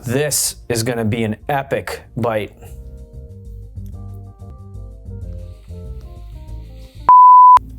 This is gonna be an epic bite.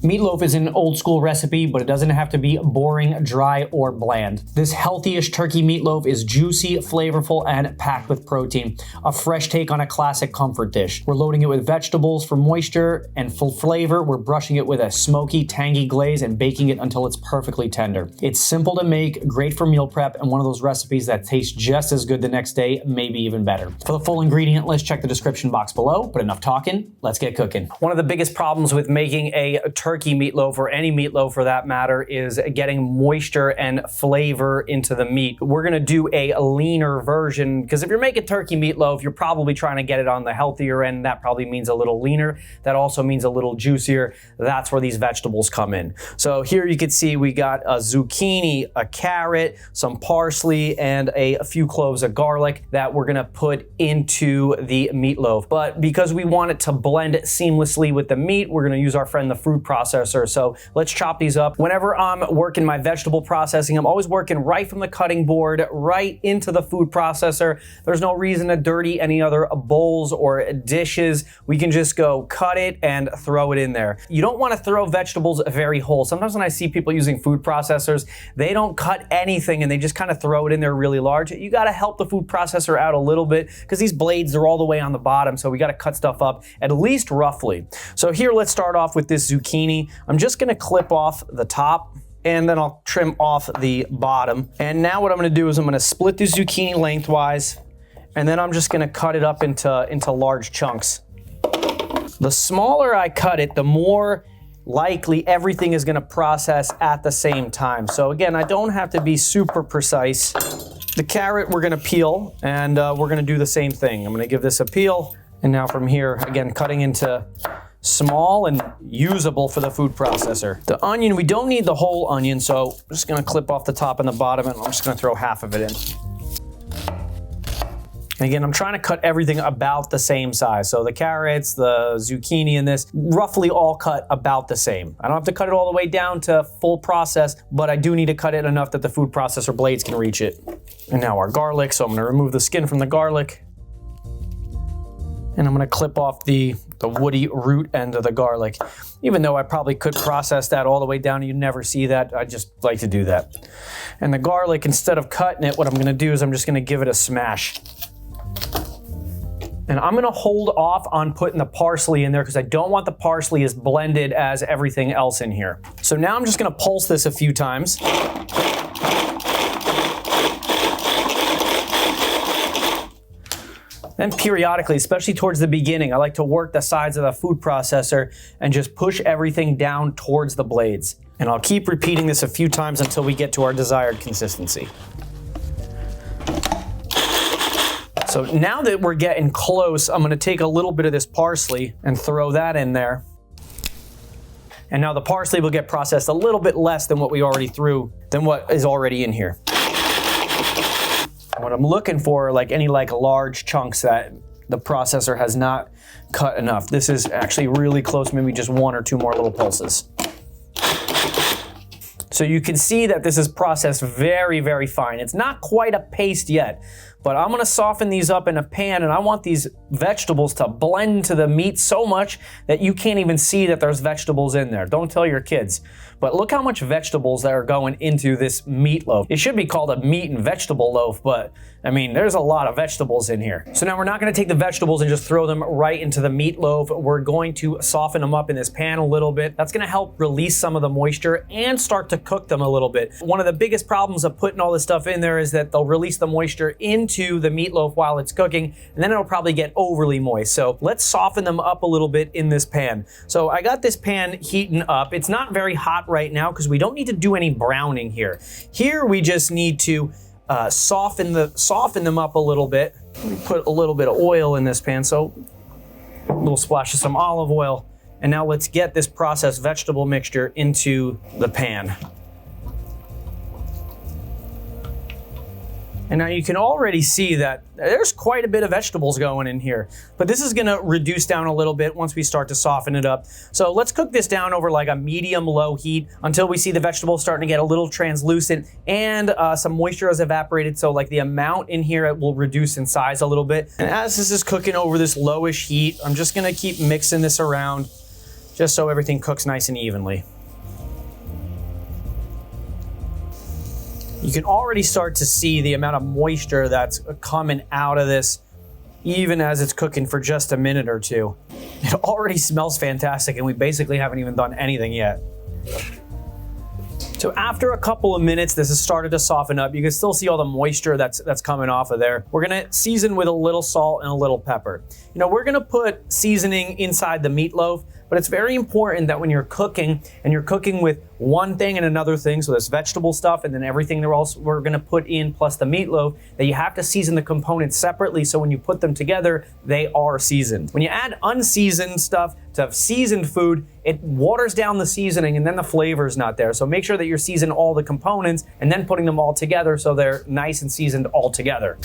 Meatloaf is an old school recipe, but it doesn't have to be boring, dry, or bland. This healthy-ish turkey meatloaf is juicy, flavorful, and packed with protein. A fresh take on a classic comfort dish. We're loading it with vegetables for moisture and full flavor. We're brushing it with a smoky, tangy glaze and baking it until it's perfectly tender. It's simple to make, great for meal prep, and one of those recipes that tastes just as good the next day, maybe even better. For the full ingredient list, check the description box below, but enough talking, let's get cooking. One of the biggest problems with making a turkey meatloaf, or any meatloaf for that matter, is getting moisture and flavor into the meat. We're gonna do a leaner version, because if you're making turkey meatloaf, you're probably trying to get it on the healthier end. That probably means a little leaner. That also means a little juicier. That's where these vegetables come in. So here you can see we got a zucchini, a carrot, some parsley, and a few cloves of garlic that we're gonna put into the meatloaf. But because we want it to blend seamlessly with the meat, we're gonna use our friend the food processor. So let's chop these up. Whenever I'm working my vegetable processing, I'm always working right from the cutting board right into the food processor. There's no reason to dirty any other bowls or dishes. We can just go cut it and throw it in there. You don't want to throw vegetables very whole. Sometimes when I see people using food processors, they don't cut anything and they just kind of throw it in there really large. You got to help the food processor out a little bit because these blades are all the way on the bottom, so we got to cut stuff up at least roughly. So here, let's start off with this zucchini. I'm just gonna clip off the top and then I'll trim off the bottom. And now what I'm gonna do is I'm gonna split the zucchini lengthwise, and then I'm just gonna cut it up into large chunks. The smaller I cut it, the more likely everything is gonna process at the same time. So again, I don't have to be super precise. The carrot we're gonna peel, and we're gonna do the same thing. I'm gonna give this a peel, and now from here, again, cutting into small and usable for the food processor. The onion, we don't need the whole onion, so I'm just gonna clip off the top and the bottom, and I'm just gonna throw half of it in. And again, I'm trying to cut everything about the same size. So the carrots, the zucchini in this, roughly all cut about the same. I don't have to cut it all the way down to full process, but I do need to cut it enough that the food processor blades can reach it. And now our garlic, so I'm gonna remove the skin from the garlic. And I'm gonna clip off the woody root end of the garlic. Even though I probably could process that all the way down, you'd never see that. I just like to do that. And the garlic, instead of cutting it, what I'm gonna do is I'm just gonna give it a smash. And I'm gonna hold off on putting the parsley in there because I don't want the parsley as blended as everything else in here. So now I'm just gonna pulse this a few times. Then periodically, especially towards the beginning, I like to work the sides of the food processor and just push everything down towards the blades. And I'll keep repeating this a few times until we get to our desired consistency. So now that we're getting close, I'm gonna take a little bit of this parsley and throw that in there. And now the parsley will get processed a little bit less than what we already threw, than what is already in here. What I'm looking for are like any large chunks that the processor has not cut enough. This is actually really close, maybe just one or two more little pulses. So you can see that this is processed very, very fine. It's not quite a paste yet, but I'm gonna soften these up in a pan, and I want these vegetables to blend to the meat so much that you can't even see that there's vegetables in there. Don't tell your kids. But look how much vegetables that are going into this meatloaf. It should be called a meat and vegetable loaf, but I mean, there's a lot of vegetables in here. So now we're not gonna take the vegetables and just throw them right into the meatloaf. We're going to soften them up in this pan a little bit. That's gonna help release some of the moisture and start to cook them a little bit. One of the biggest problems of putting all this stuff in there is that they'll release the moisture into the meatloaf while it's cooking, and then it'll probably get overly moist. So let's soften them up a little bit in this pan. So I got this pan heating up. It's not very hot right now because we don't need to do any browning here. Here we just need to soften them up a little bit. We put a little bit of oil in this pan, so a little splash of some olive oil. And now let's get this processed vegetable mixture into the pan. And now you can already see that there's quite a bit of vegetables going in here, but this is gonna reduce down a little bit once we start to soften it up. So let's cook this down over like a medium-low heat until we see the vegetables starting to get a little translucent and some moisture has evaporated. So like the amount in here, it will reduce in size a little bit. And as this is cooking over this lowish heat, I'm just gonna keep mixing this around just so everything cooks nice and evenly. You can already start to see the amount of moisture that's coming out of this, even as it's cooking for just a minute or two. It already smells fantastic, and we basically haven't even done anything yet. So after a couple of minutes, this has started to soften up. You can still see all the moisture that's coming off of there. We're gonna season with a little salt and a little pepper. You know, we're gonna put seasoning inside the meatloaf, but it's very important that when you're cooking, and you're cooking with one thing and another thing, so this vegetable stuff and then everything we're gonna put in plus the meatloaf, that you have to season the components separately so when you put them together, they are seasoned. When you add unseasoned stuff to seasoned food, it waters down the seasoning and then the flavor is not there. So make sure that you're seasoning all the components and then putting them all together so they're nice and seasoned all together.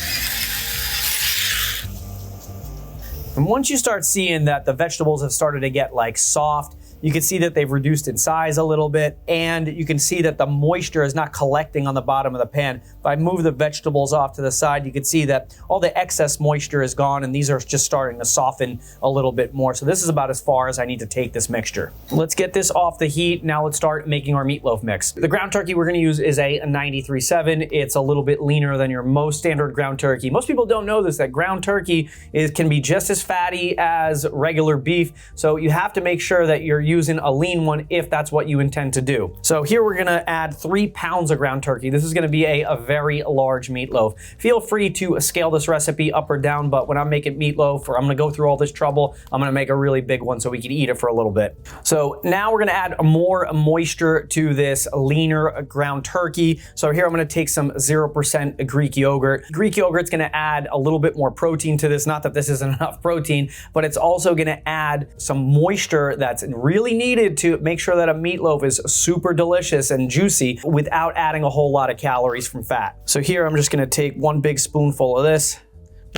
And once you start seeing that the vegetables have started to get like soft, you can see that they've reduced in size a little bit, and you can see that the moisture is not collecting on the bottom of the pan. If I move the vegetables off to the side, you can see that all the excess moisture is gone, and these are just starting to soften a little bit more. So this is about as far as I need to take this mixture. Let's get this off the heat. Now let's start making our meatloaf mix. The ground turkey we're gonna use is a 93.7. It's a little bit leaner than your most standard ground turkey. Most people don't know this, that ground turkey can be just as fatty as regular beef. So you have to make sure that you're using a lean one if that's what you intend to do. So here we're gonna add 3 pounds of ground turkey. This is gonna be a very large meatloaf. Feel free to scale this recipe up or down, but when I'm making meatloaf, or I'm gonna go through all this trouble, I'm gonna make a really big one so we can eat it for a little bit. So now we're gonna add more moisture to this leaner ground turkey. So here I'm gonna take some 0% Greek yogurt. Greek yogurt's gonna add a little bit more protein to this. Not that this isn't enough protein, but it's also gonna add some moisture that's really needed to make sure that a meatloaf is super delicious and juicy without adding a whole lot of calories from fat. So here I'm just gonna take 1 big spoonful of this,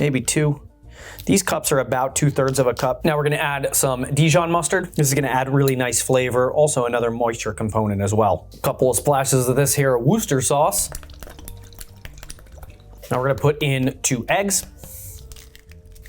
maybe 2. These cups are about 2/3 of a cup. Now we're gonna add some Dijon mustard. This is gonna add really nice flavor, also another moisture component as well. A couple of splashes of this here Worcester sauce. Now we're gonna put in 2 eggs.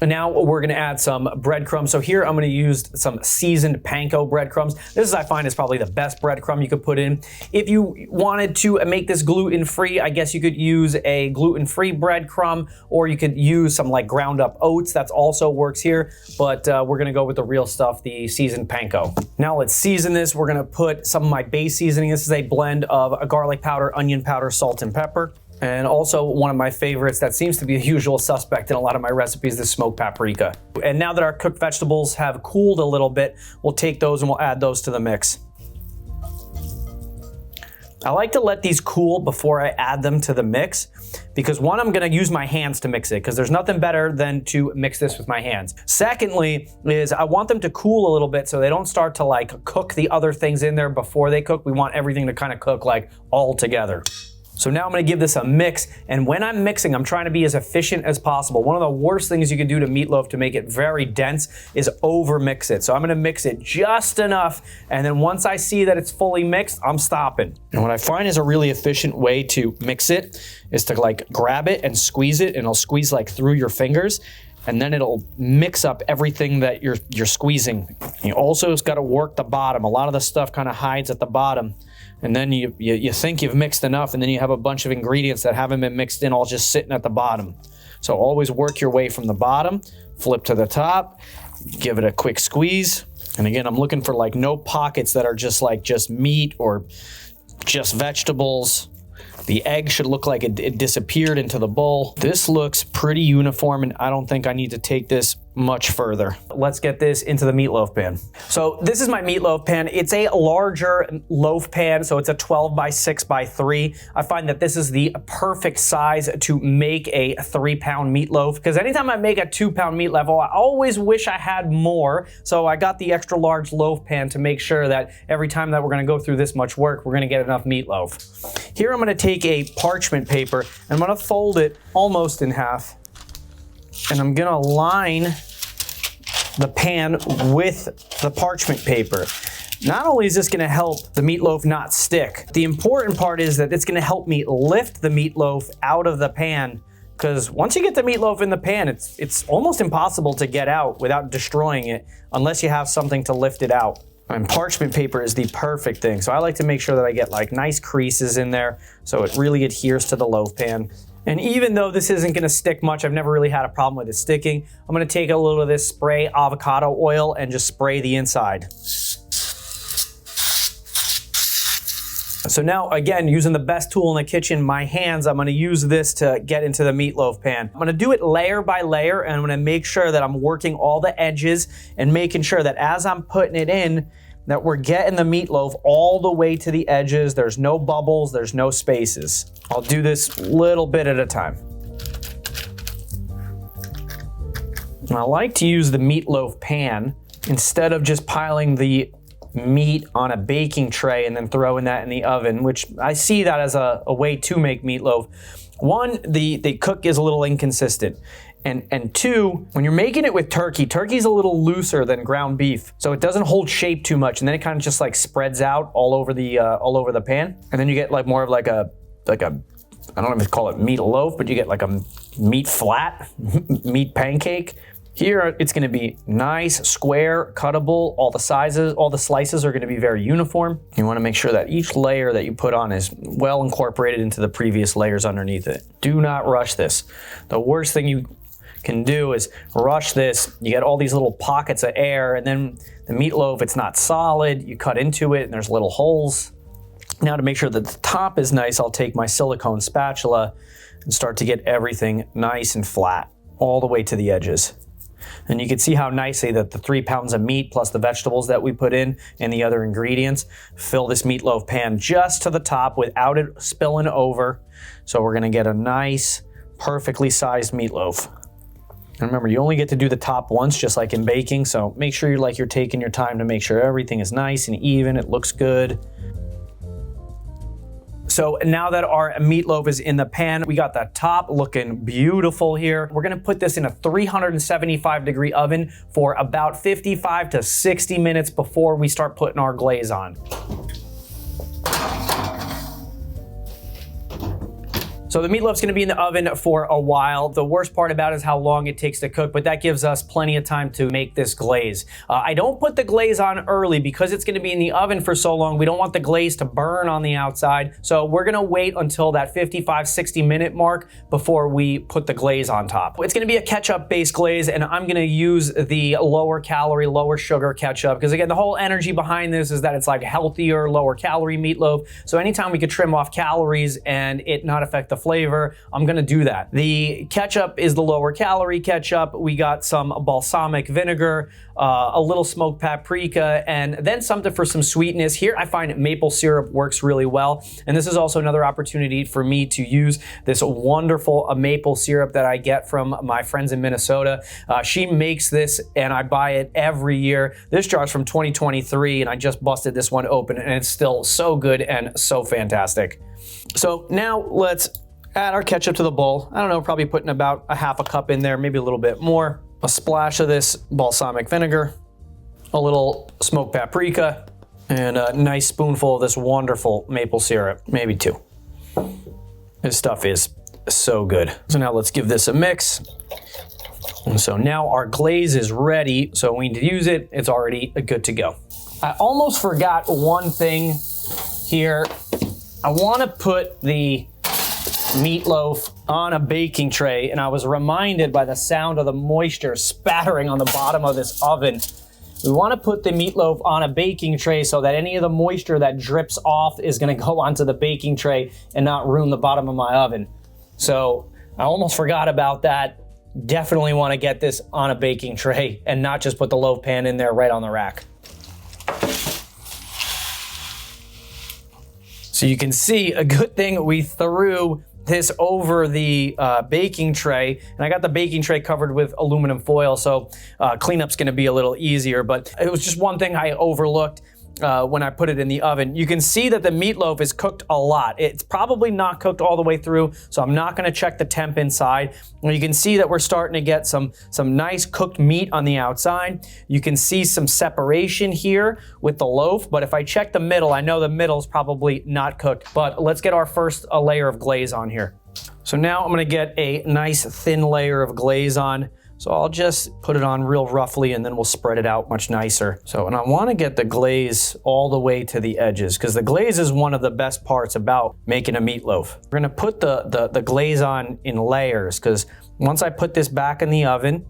And now we're gonna add some breadcrumbs. So here I'm gonna use some seasoned panko breadcrumbs. This is, I find, is probably the best breadcrumb you could put in. If you wanted to make this gluten-free, I guess you could use a gluten-free breadcrumb, or you could use some like ground up oats. That also works here, but we're gonna go with the real stuff, the seasoned panko. Now let's season this. We're gonna put some of my base seasoning. This is a blend of a garlic powder, onion powder, salt, and pepper. And also one of my favorites that seems to be a usual suspect in a lot of my recipes, the smoked paprika. And now that our cooked vegetables have cooled a little bit, we'll take those and we'll add those to the mix. I like to let these cool before I add them to the mix, because one, I'm gonna use my hands to mix it, because there's nothing better than to mix this with my hands. Secondly, is I want them to cool a little bit so they don't start to like cook the other things in there before they cook. We want everything to kind of cook like all together. So now I'm gonna give this a mix, and when I'm mixing, I'm trying to be as efficient as possible. One of the worst things you can do to meatloaf to make it very dense is over mix it. So I'm gonna mix it just enough, and then once I see that it's fully mixed, I'm stopping. And what I find is a really efficient way to mix it is to like grab it and squeeze it, and it'll squeeze like through your fingers, and then it'll mix up everything that you're squeezing. You also got to work the bottom. A lot of the stuff kind of hides at the bottom. And then you think you've mixed enough, and then you have a bunch of ingredients that haven't been mixed in all just sitting at the bottom. So always work your way from the bottom, flip to the top, give it a quick squeeze. And again, I'm looking for like no pockets that are just meat or just vegetables. The egg should look like it disappeared into the bowl. This looks pretty uniform, and I don't think I need to take this much further. Let's get this into the meatloaf pan. So this is my meatloaf pan. It's a larger loaf pan, so it's a 12 by 6 by 3. I find that this is the perfect size to make a 3-pound meatloaf, because anytime I make a 2-pound meatloaf, I always wish I had more. So I got the extra large loaf pan to make sure that every time that we're gonna go through this much work, we're gonna get enough meatloaf. Here I'm gonna take a parchment paper and I'm gonna fold it almost in half, and I'm gonna line the pan with the parchment paper. Not only is this gonna help the meatloaf not stick, the important part is that it's gonna help me lift the meatloaf out of the pan, because once you get the meatloaf in the pan, it's almost impossible to get out without destroying it unless you have something to lift it out. And parchment paper is the perfect thing. So I like to make sure that I get like nice creases in there so it really adheres to the loaf pan. And even though this isn't gonna stick much, I've never really had a problem with it sticking, I'm gonna take a little of this spray avocado oil and just spray the inside. So now, again, using the best tool in the kitchen, my hands, I'm gonna use this to get into the meatloaf pan. I'm gonna do it layer by layer, and I'm gonna make sure that I'm working all the edges and making sure that as I'm putting it in, that we're getting the meatloaf all the way to the edges. There's no bubbles, there's no spaces. I'll do this little bit at a time. And I like to use the meatloaf pan instead of just piling the meat on a baking tray and then throwing that in the oven, which I see that as a way to make meatloaf. One, the cook is a little inconsistent. And two, when you're making it with turkey, turkey's a little looser than ground beef, so it doesn't hold shape too much, and then it kind of just like spreads out all over the pan, and then you get like more of like a I don't know if to call it meat loaf, but you get like a meat flat, meat pancake. Here it's going to be nice, square, cuttable. All the sizes, all the slices are going to be very uniform. You want to make sure that each layer that you put on is well incorporated into the previous layers underneath it. Do not rush this. The worst thing you can do is rush this. You get all these little pockets of air, and then the meatloaf, it's not solid. You cut into it and there's little holes. Now to make sure that the top is nice, I'll take my silicone spatula and start to get everything nice and flat all the way to the edges. And you can see how nicely that the 3 pounds of meat plus the vegetables that we put in and the other ingredients fill this meatloaf pan just to the top without it spilling over. So we're gonna get a nice, perfectly sized meatloaf. And remember, you only get to do the top once, just like in baking, so make sure you're taking your time to make sure everything is nice and even, it looks good. So now that our meatloaf is in the pan, we got the top looking beautiful here. We're gonna put this in a 375-degree oven for about 55 to 60 minutes before we start putting our glaze on. So the meatloaf's gonna be in the oven for a while. The worst part about it is how long it takes to cook, but that gives us plenty of time to make this glaze. I don't put the glaze on early because it's gonna be in the oven for so long. We don't want the glaze to burn on the outside. So we're gonna wait until that 55, 60 minute mark before we put the glaze on top. It's gonna be a ketchup based glaze, and I'm gonna use the lower calorie, lower sugar ketchup, because again, the whole energy behind this is that it's like healthier, lower calorie meatloaf. So anytime we could trim off calories and it not affect the flavor, I'm gonna do that. The ketchup is the lower calorie ketchup. We got some balsamic vinegar, a little smoked paprika, and then something for some sweetness. Here I find maple syrup works really well, and this is also another opportunity for me to use this wonderful maple syrup that I get from my friends in Minnesota. She makes this and I buy it every year. This jar is from 2023 and I just busted this one open and it's still so good and so fantastic. So now let's add our ketchup to the bowl. I don't know, probably putting about a half a cup in there, maybe a little bit more. A splash of this balsamic vinegar, a little smoked paprika, and a nice spoonful of this wonderful maple syrup, maybe 2. This stuff is so good. So now let's give this a mix. And so now our glaze is ready, so we need to use it. It's already good to go. I almost forgot one thing here. I want to put the meatloaf on a baking tray, and I was reminded by the sound of the moisture spattering on the bottom of this oven. We want to put the meatloaf on a baking tray so that any of the moisture that drips off is going to go onto the baking tray and not ruin the bottom of my oven. So I almost forgot about that. definitely want to get this on a baking tray and not just put the loaf pan in there right on the rack. So you can see, a good thing we threw this over the baking tray, and I got the baking tray covered with aluminum foil, so cleanup's gonna be a little easier, but it was just one thing I overlooked when I put it in the oven. You can see that the meatloaf is cooked a lot. It's probably not cooked all the way through, so I'm not gonna check the temp inside. And you can see that we're starting to get some nice cooked meat on the outside. You can see some separation here with the loaf, but if I check the middle, I know the middle's probably not cooked. But let's get our first layer of glaze on here. So now I'm gonna get a nice thin layer of glaze on. So I'll just put it on real roughly and then we'll spread it out much nicer. So, and I wanna get the glaze all the way to the edges because the glaze is one of the best parts about making a meatloaf. We're gonna put the glaze on in layers because once I put this back in the oven,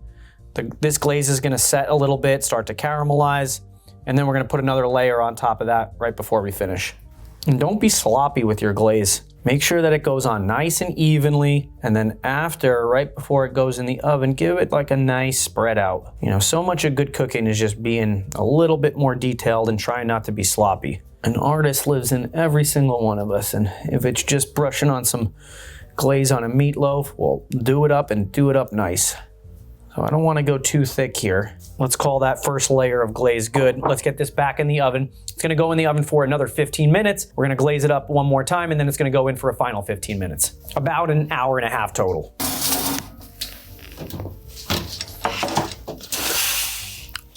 this glaze is gonna set a little bit, start to caramelize, and then we're gonna put another layer on top of that right before we finish. And don't be sloppy with your glaze. Make sure that it goes on nice and evenly, and then after, right before it goes in the oven, give it like a nice spread out. You know, so much of good cooking is just being a little bit more detailed and trying not to be sloppy. An artist lives in every single one of us, and if it's just brushing on some glaze on a meatloaf, well, do it up and do it up nice. So I don't want to go too thick here. Let's call that first layer of glaze good. Let's get this back in the oven. It's gonna go in the oven for another 15 minutes. We're gonna glaze it up one more time and then it's gonna go in for a final 15 minutes. About an hour and a half total.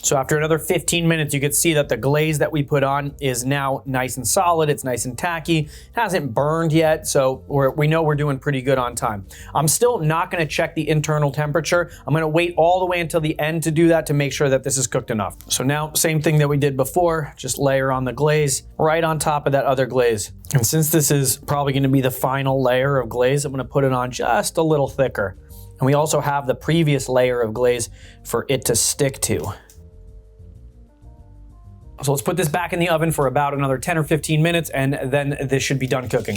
So after another 15 minutes, you can see that the glaze that we put on is now nice and solid. It's nice and tacky. It hasn't burned yet, so we know we're doing pretty good on time. I'm still not gonna check the internal temperature. I'm gonna wait all the way until the end to do that to make sure that this is cooked enough. So now, same thing that we did before, just layer on the glaze right on top of that other glaze. And since this is probably gonna be the final layer of glaze, I'm gonna put it on just a little thicker. And we also have the previous layer of glaze for it to stick to. So let's put this back in the oven for about another 10 or 15 minutes and then this should be done cooking.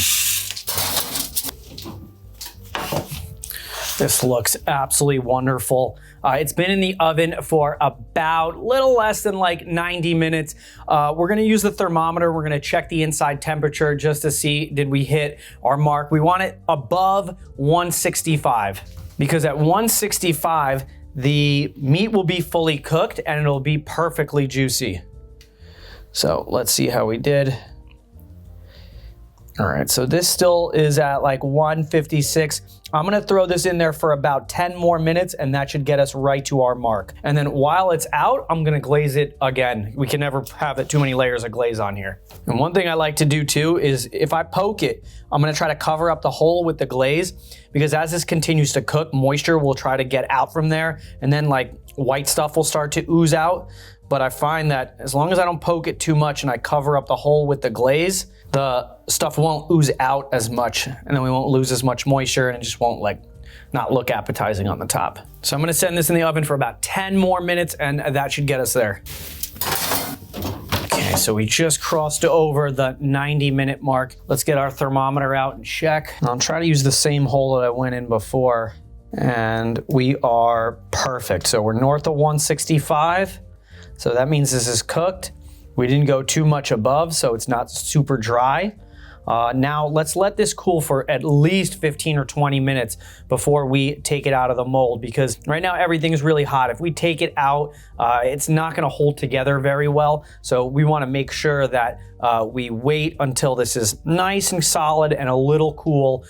This looks absolutely wonderful. It's been in the oven for about little less than like 90 minutes. We're gonna use the thermometer. We're gonna check the inside temperature just to see, did we hit our mark? We want it above 165 because at 165, the meat will be fully cooked and it'll be perfectly juicy. So let's see how we did. All right, so this still is at like 156. I'm gonna throw this in there for about 10 more minutes and that should get us right to our mark. And then while it's out, I'm gonna glaze it again. We can never have it too many layers of glaze on here. And one thing I like to do too is if I poke it, I'm gonna try to cover up the hole with the glaze because as this continues to cook, moisture will try to get out from there and then like white stuff will start to ooze out. But I find that as long as I don't poke it too much and I cover up the hole with the glaze, the stuff won't ooze out as much and then we won't lose as much moisture and it just won't like not look appetizing on the top. So I'm gonna send this in the oven for about 10 more minutes and that should get us there. Okay, so we just crossed over the 90-minute mark. Let's get our thermometer out and check. I'll try to use the same hole that I went in before and we are perfect. So we're north of 165. So that means this is cooked. We didn't go too much above, so it's not super dry. Now let's let this cool for at least 15 or 20 minutes before we take it out of the mold because right now everything is really hot. If we take it out, it's not gonna hold together very well. So we wanna make sure that we wait until this is nice and solid and a little cool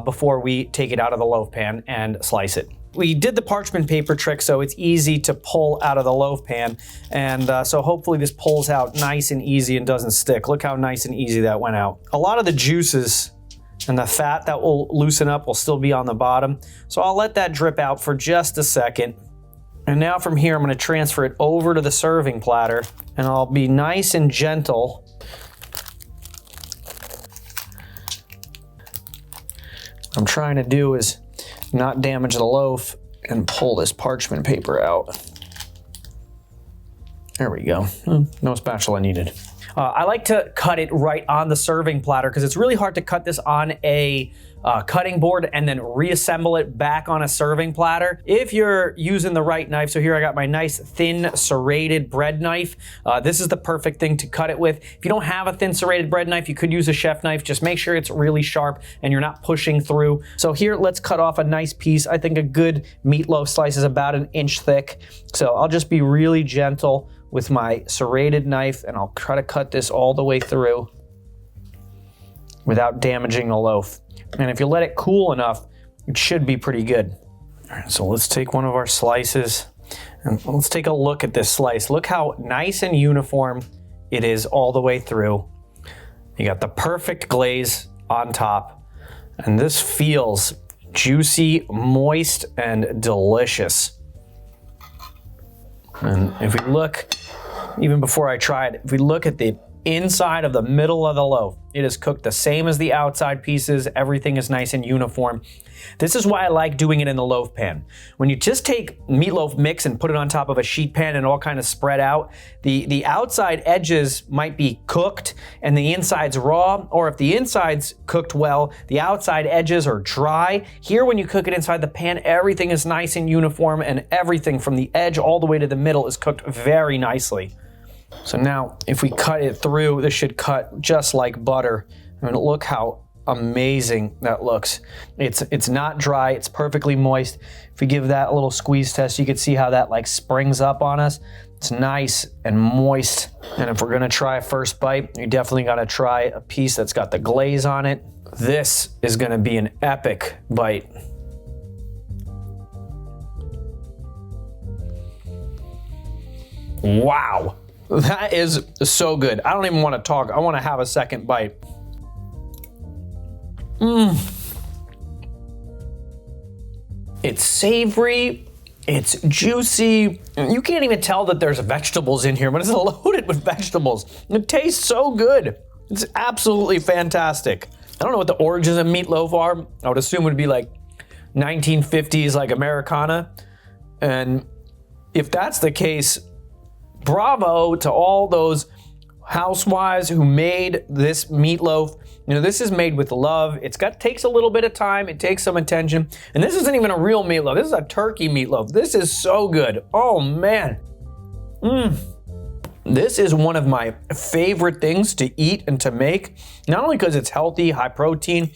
before we take it out of the loaf pan and slice it. We did the parchment paper trick, so it's easy to pull out of the loaf pan. And so hopefully this pulls out nice and easy and doesn't stick. Look how nice and easy that went out. A lot of the juices and the fat that will loosen up will still be on the bottom. So I'll let that drip out for just a second. And now from here, I'm gonna transfer it over to the serving platter and I'll be nice and gentle. What I'm trying to do is not damage the loaf and pull this parchment paper out. There we go. No spatula needed. I like to cut it right on the serving platter because it's really hard to cut this on a cutting board and then reassemble it back on a serving platter if you're using the right knife. So here I got my nice thin serrated bread knife. This is the perfect thing to cut it with. If you don't have a thin serrated bread knife, you could use a chef knife. Just make sure it's really sharp and you're not pushing through. So here, let's cut off a nice piece. I think a good meatloaf slice is about 1 inch thick. So I'll just be really gentle with my serrated knife and I'll try to cut this all the way through without damaging the loaf. And if you let it cool enough, it should be pretty good. All right, so let's take one of our slices and let's take a look at this slice. Look how nice and uniform it is all the way through. You got the perfect glaze on top, and this feels juicy, moist, and delicious. And if we look, even before I try it, if we look at the inside of the middle of the loaf, it is cooked the same as the outside pieces. Everything is nice and uniform. This is why I like doing it in the loaf pan. When you just take meatloaf mix and put it on top of a sheet pan and all kind of spread out, the outside edges might be cooked and the inside's raw, or if the inside's cooked well, the outside edges are dry. Here, when you cook it inside the pan, everything is nice and uniform and everything from the edge all the way to the middle is cooked very nicely. So now, if we cut it through, this should cut just like butter. I mean, look how amazing that looks. It's not dry, it's perfectly moist. If we give that a little squeeze test, you can see how that like springs up on us. It's nice and moist. And if we're gonna try a first bite, you definitely gotta try a piece that's got the glaze on it. This is gonna be an epic bite. Wow. That is so good. I don't even want to talk. I want to have a second bite. It's savory. It's juicy. You can't even tell that there's vegetables in here, but it's loaded with vegetables. It tastes so good. It's absolutely fantastic. I don't know what the origins of meatloaf are. I would assume it would be like 1950s, like Americana. And if that's the case, bravo to all those housewives who made this meatloaf. You know, this is made with love. Takes a little bit of time. It takes some attention. And this isn't even a real meatloaf. This is a turkey meatloaf. This is so good. Oh man. This is one of my favorite things to eat and to make. Not only because it's healthy, high protein,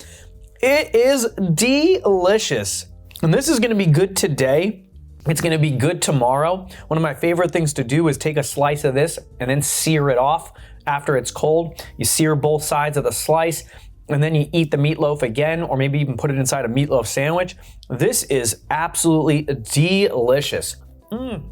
it is delicious. And this is gonna be good today. It's gonna be good tomorrow. One of my favorite things to do is take a slice of this and then sear it off after it's cold. You sear both sides of the slice and then you eat the meatloaf again, or maybe even put it inside a meatloaf sandwich. This is absolutely delicious. And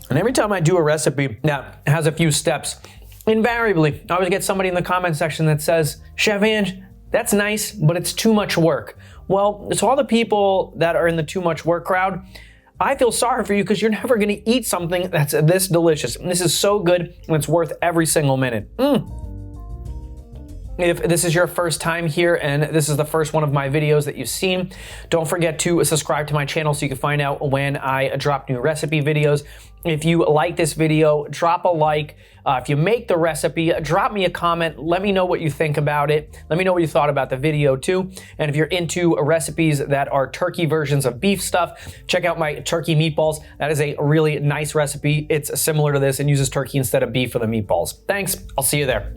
every time I do a recipe that has a few steps, invariably, I always get somebody in the comment section that says, Chef Ange, that's nice, but it's too much work. Well, to all the people that are in the too much work crowd, I feel sorry for you because you're never gonna eat something that's this delicious. And this is so good and it's worth every single minute. If this is your first time here and this is the first one of my videos that you've seen, don't forget to subscribe to my channel so you can find out when I drop new recipe videos. If you like this video, drop a like. If you make the recipe, drop me a comment. Let me know what you think about it. Let me know what you thought about the video too. And if you're into recipes that are turkey versions of beef stuff, check out my turkey meatballs. That is a really nice recipe. It's similar to this and uses turkey instead of beef for the meatballs. Thanks, I'll see you there.